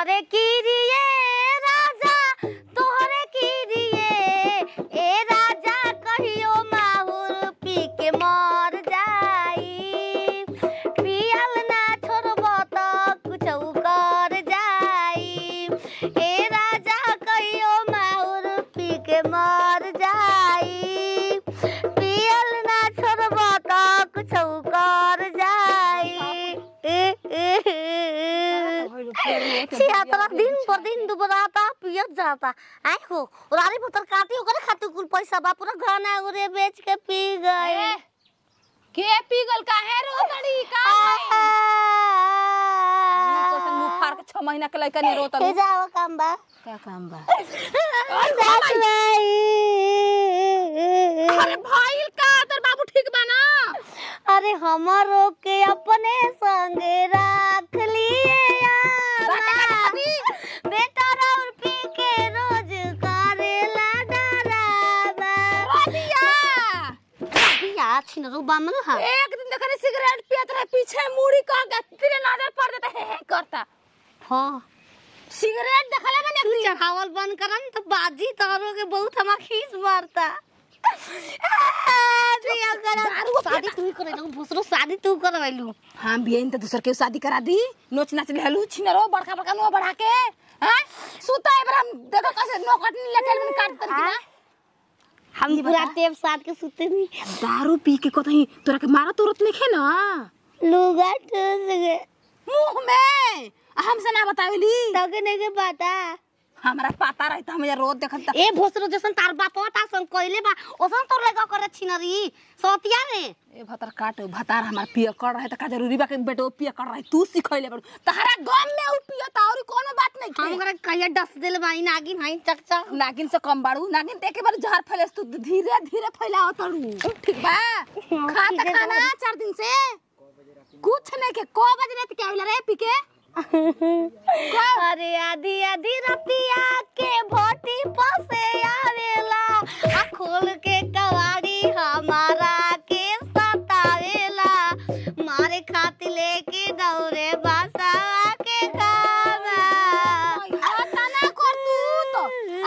तोहरे कीरिए राजा तोहरे कीरिए ए राजा कहियो माहुर पी के मर जाई पियल ना छोड़ब त कुछ कर जाई ए राजा कहियो माहुर पी के मर जाई पियल ना छोड़ब त कुछ कर जाई छिहत्तर दिन पर दिन दुबराता पियत जाता आए हो रारी पत्थर काटी ओकरे खातिर कुल पैसा बा पूरा गहना उरे बेच के पी गए के पीगल काहे रो तड़ी का तो संग मुंह फाड़ के 6 महीना के लइका ने रोतल के जाओ काम बा क्या काम बा अरे भाई का तोर बाबू ठीक बा ना अरे हमरो के अपने संगे रख लिए बेटा और पी के रोज करेला डरावा रबिया छिनरो बामन हा एक दिन देखने सिगरेट पियत रहे पीछे मुड़ी का तेरे नजर पड़ देता है करता हां सिगरेट देखले मैंने तू चढ़ावल बंद करन तो बाजी तारो के बहुत हमा खीस मारता शादी तू करे ना भूसरो शादी तू करवैलू हां बियन त दूसर के शादी करा दी नोच नाच लेलू छिनरो बड़का बड़का नो बढ़ा के हैं सुता एबर हम देखो कैसे नो कटनी लेटेल में काट दन ना हम पूरा टेप साथ के सुते नहीं दारू पी के कतही तोरा के मारा तुरंत नहीं खे ना लुगा ठोस गए मुंह में हमसे ना बतावेली तके नहीं के पता हमरा पता रहता हम या रोज देखत ए भोसरो जसन तार बापवा ता सन कइले बा ओसन तोर लगा करे छिनरी सोतिया रे ए भतर काट भतार हमार पिय कर रहे त का जरूरी बा के बेटो पिय कर रहे तू सिखैले बड़ तहरा गम में उ पिय त और कोनो बात नहीं हम करे कहिया डस देले बाई नागिन हाई चकचक नागिन से कम बाड़ू नागिन ते के बार जहर फैले तू धीरे धीरे फैलाओ तड़ू ठीक बा खा त खाना 4 दिन से कुछ नहीं के को बजे रात के आइला रे पी के अरे आधी आधी रतिया के भोटी पसे आवेला आ खोल के कवाड़ी हमारा के सतावेला मारे खातिर लेके दौरे बासावा के गावा तना कर तू तो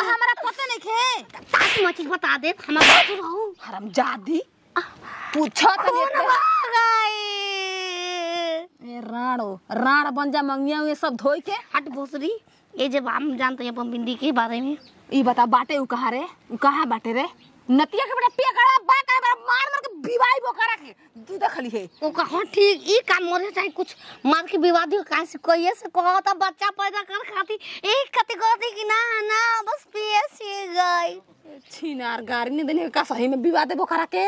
हमरा पता नहीं खे ताकि मची बता दे हमारा बात रहू हरामजादी पूछो त ए राण बन जा मंगिया ये सब धोई के हट भोसरी ये जब हम जानते हैं अपन बिंदी के बारे में ई बता बाटे उ कहां रे उ कहां बाटे रे नतिया के बेटा पिया करा बा का मार मार के विवाह बो करा के तू देखली है ओ कहां ठीक ई काम मोरे चाहे कुछ मार के विवादी का से कहिए से कहता बच्चा पैदा कर खाती एक कति कहती कि ना ना बस पीएससी गई छिनार गाड़ी ने देने का सही में विवाह बो करा के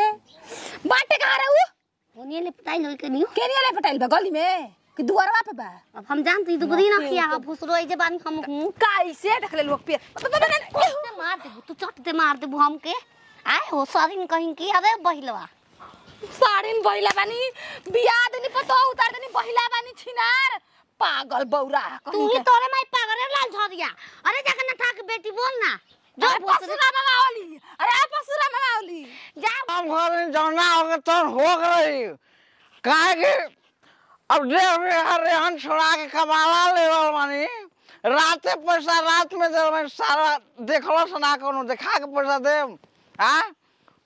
बाटे कहां रे उ ओनिए ले पटाई लई के नहीं केनिया ले पटाइल बा गली में कि दुआरवा पे बा अब हम जानते तो बदी ना किया भोसरो ए जे बानी हम हूं कैसे देख ले लोग पे मार दे तू चट दे मार दे हम के आए हो सारिन कहीं की अरे बहिलवा सारिन बहिला बानी बियाह देनी पतो उतार देनी बहिला बानी छिनार पागल बौरा तू ही तोरे माई पागल लाल झरिया अरे जाके ना ठाक बेटी बोल ना जो पसुरा मामावली अरे पसुरा मामावली जा हम घर जाना होगा तो हो गई काहे के अब जे हरे हन छोड़ा के कमाला लेवल मानी राते पैसा रात में दे मैं सारा देखलो सुना कोनो दिखा के पैसा दे हां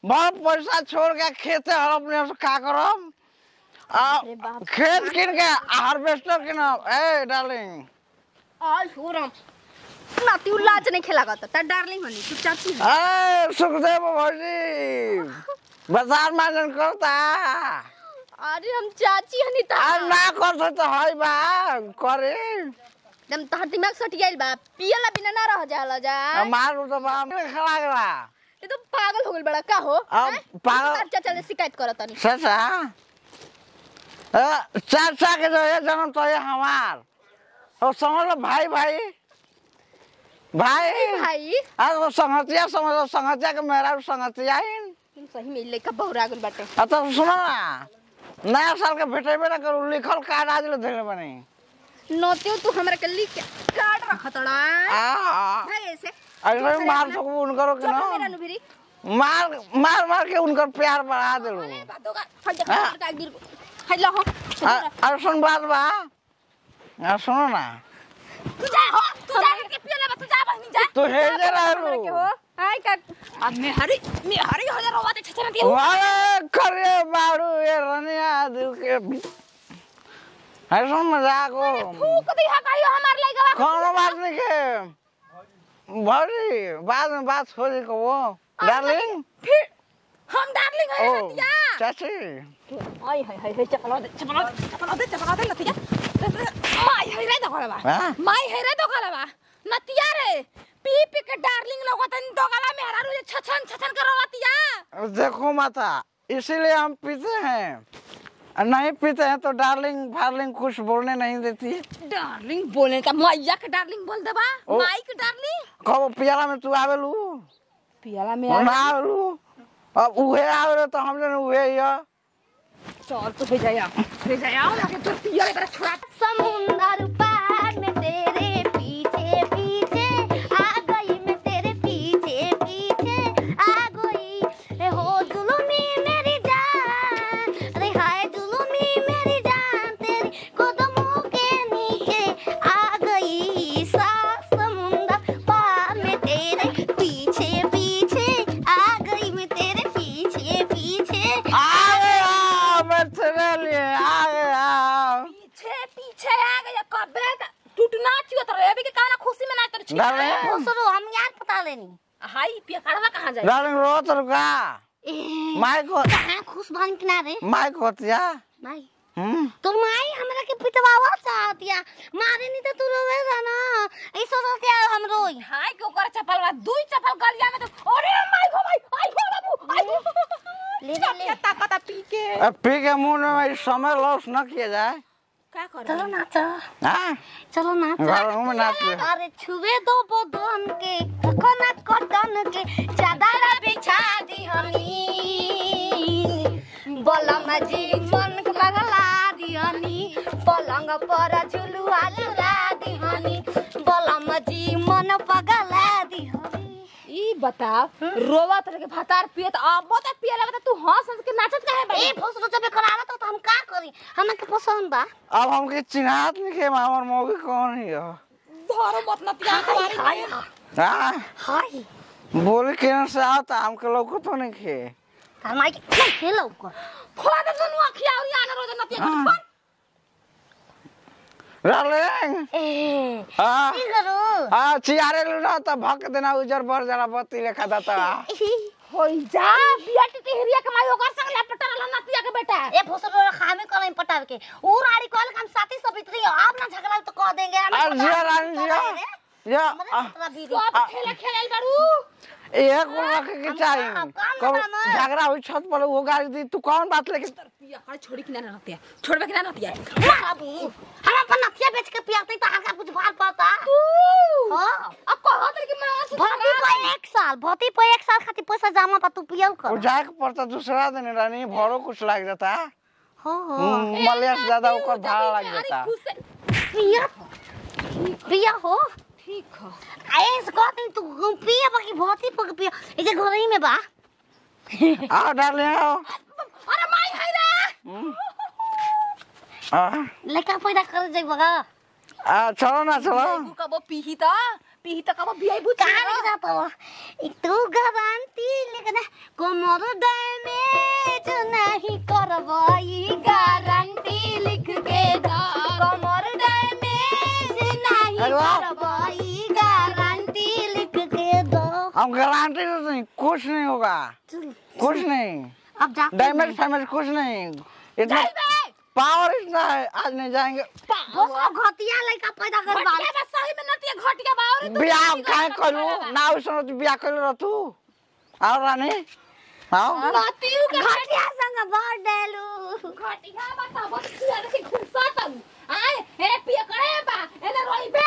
बहुत पैसा छोड़ के खेते हर अपने से का करम खेत किन के हार्वेस्टर किन ए डार्लिंग आई छोरम नाती लाज नहीं खेलागत त डार्लिंग हनी तू चाची ए सुखदेव भौजी बाजार माजन करता अरे हम चाची हनी त ना कर तो हई बा करे दम तहर दिमाग सट गेल बा पियला बिना ना रह जाला जा मार तो बा खड़ा गला ये तो पागल हो गेल बड़ा का हो पागल चाचा ने शिकायत करत तनी चाचा चाचा के जो ये जन्म तो ये हमार और समझ लो भाई भाई भाई भाई आज वो संगतिया समझ लो संगतिया के मेरा संगतिया ही तुम सही में लेका बहुरा गेल बाटे तो सुनो ना नया साल के भेटेबे ना करू लिखल कार्ड आज ले देले बनी नोतियो तू हमरा के लिख के कार्ड रखतड़ा भाई ऐसे अरे मार तो उन करो के ना मेरा नुबिरी मार मार मार के उनका प्यार बढ़ा देलो बात होगा हट जा का गिर हट लो अरे सुन बात बा सुनो ना तू जा हो तू हे जे के रहलू हो आई का अब मैं हरी हो जा रोवा छछ ना दियो वाले करे बाड़ू ये रनिया दिल के ऐसा मजाक हो फूक दी हा कहियो हमार लइका कोनो बात नहीं के भरी बाद में बात हो जी को वो डार्लिंग फिर हम डार्लिंग है ओ नतिया चाची आई हाय चपला दे नतिया माई है रे दोगलबा हाँ? माई है रे दोगलबा नतिया रे पी के डार्लिंग लगतन दोगला में हरारू छछन करवतिया देखो माता इसीलिए हम पीते हैं और नहीं पीते हैं तो डार्लिंग फार्लिंग कुछ बोलने नहीं देती है डार्लिंग बोले का मैया के डार्लिंग बोल देबा ओ। माई के डार्लिंग कब पियाला में तू आवेलू पियाला में ना आवेलू अब उहे आवेलू तो हम जन उहे या चल तू भेजा लगे तू पिया के छोड़ा समुंदर पार में तेरे पीछे पीछे आ गई, मैं तेरे पीछे पीछे आ गई। रे हो जुलूमी मेरी जान, रे हाय जुलूमी मेरी जान, तेरी कदमों के नीचे आ गई। समुंदर पार में तेरे पीछे पीछे आ गई, मैं तेरे पीछे पीछे आ गया मैं तेरे लिए आ गया पीछे आ गया कबे टूटना चाहिए तो रे अभी के काना खुशी में ना तेरे छी डार्लिंग दूसरो हम यार पता लेनी हाई पिया काढ़वा कहां जाए डार्लिंग रो तो रुका माई को कहाँ खुश बन किनारे माई को तिया माई हम तो माई हमरा के पिटवावा चाहतिया, मारे नहीं तो तू रोवे ना ऐसो रोते हम रोई। हाय के ओकर चप्पल बा दुई चप्पल गलिया में तो अरे माई गो बाबू आई ले ले ताकत पी के अब पी के मुंह में समय लॉस न किया जाए का कर चलो नाच, हाँ चलो नाच। घर में नाच ले अरे छुए दो बदन के कोना कटन के चादर बिछा दी हनी, बलम जी मन पगला दिहनी, पलंग पर झुलुआ झुला दिहनी, बलम जी मन पगला दिहनी। ई बता रोवा तर के भातार पिए त अब त पिए लगे तू हंस हंस के नाचत काहे बा ए फसरो जब करावत तो हम का करी, हमरा के पसंद बा। अब हमके चिन्हात नहीं के हमर मौगी कौन है धरो मत न पिया हाय हाँ हाय बोले केन से आता हमके लोग तो नहीं खे तार माई के खेलो को खोद दुनु अखिया और यान रोज न पिया हाँ। डार्लिंग ए हाँ की करू हाँ चियारे लुना तो भक देना उजर भर जरा बत्ती लेखा दाता होई जा बिया टिहरिया के माई ओकर संग लपटा रहल नतिया के बेटा ए फसरो खामे कलम पटाव के ऊ राड़ी कहल हम साथी सब इतरी आप ना झगड़ा तो कह देंगे अरे जिया रानी जिया या सब खेलल बारू एक रख के चाहिए कब झगड़ा हुई छत पर वो गाड़ी दी तू कौन बात लेके पिया कर छोड़ी कि ना नतिया छोड़बे कि ना नतिया बाबू हम अपन नथिया बेच के पियाते तो हल्का कुछ भार पाता तू हां अब कहो तर कि मैं भर्ती पे एक साल खातिर पैसा जमा पा तू पियल वो कर जाए के पड़ता दूसरा दिन रानी भरो कुछ लग जाता हो मलिया से ज्यादा ऊपर भाड़ा लग जाता पिया पिया हो ठीक है ऐसे कहती तू पिया बाकी भर्ती पे पिया ए जे घर ही में बा आओ डार्लिंग आओ अरे माई है रे लड़का पैदा कर जाई बगा चलो ना चलो कबो पीही त कबो बियाई बुझ कहां लेके जाता हो एक तू गारंटी लेके ना कोमर डैमेज नहीं करवाई गारंटी लिख के दा कोमर डैमेज नहीं करवाई गारंटी लिख के दो हम गारंटी तो नहीं कुछ नहीं होगा कुछ नहीं अब जा डैमेज फैमेज कुछ नहीं इतना पावर इतना है आज नहीं जाएंगे वो घटिया लड़का पैदा कर बा घटिया बस सही में नतिया घटिया बा और बियाह काहे करू ना उसनो तू बियाह कर रह तू आओ रानी आओ नतियू के घटिया संग बार डालू घटिया बता बस तू ऐसे घुसा तू आए ए पिया करे बा एने रोई बे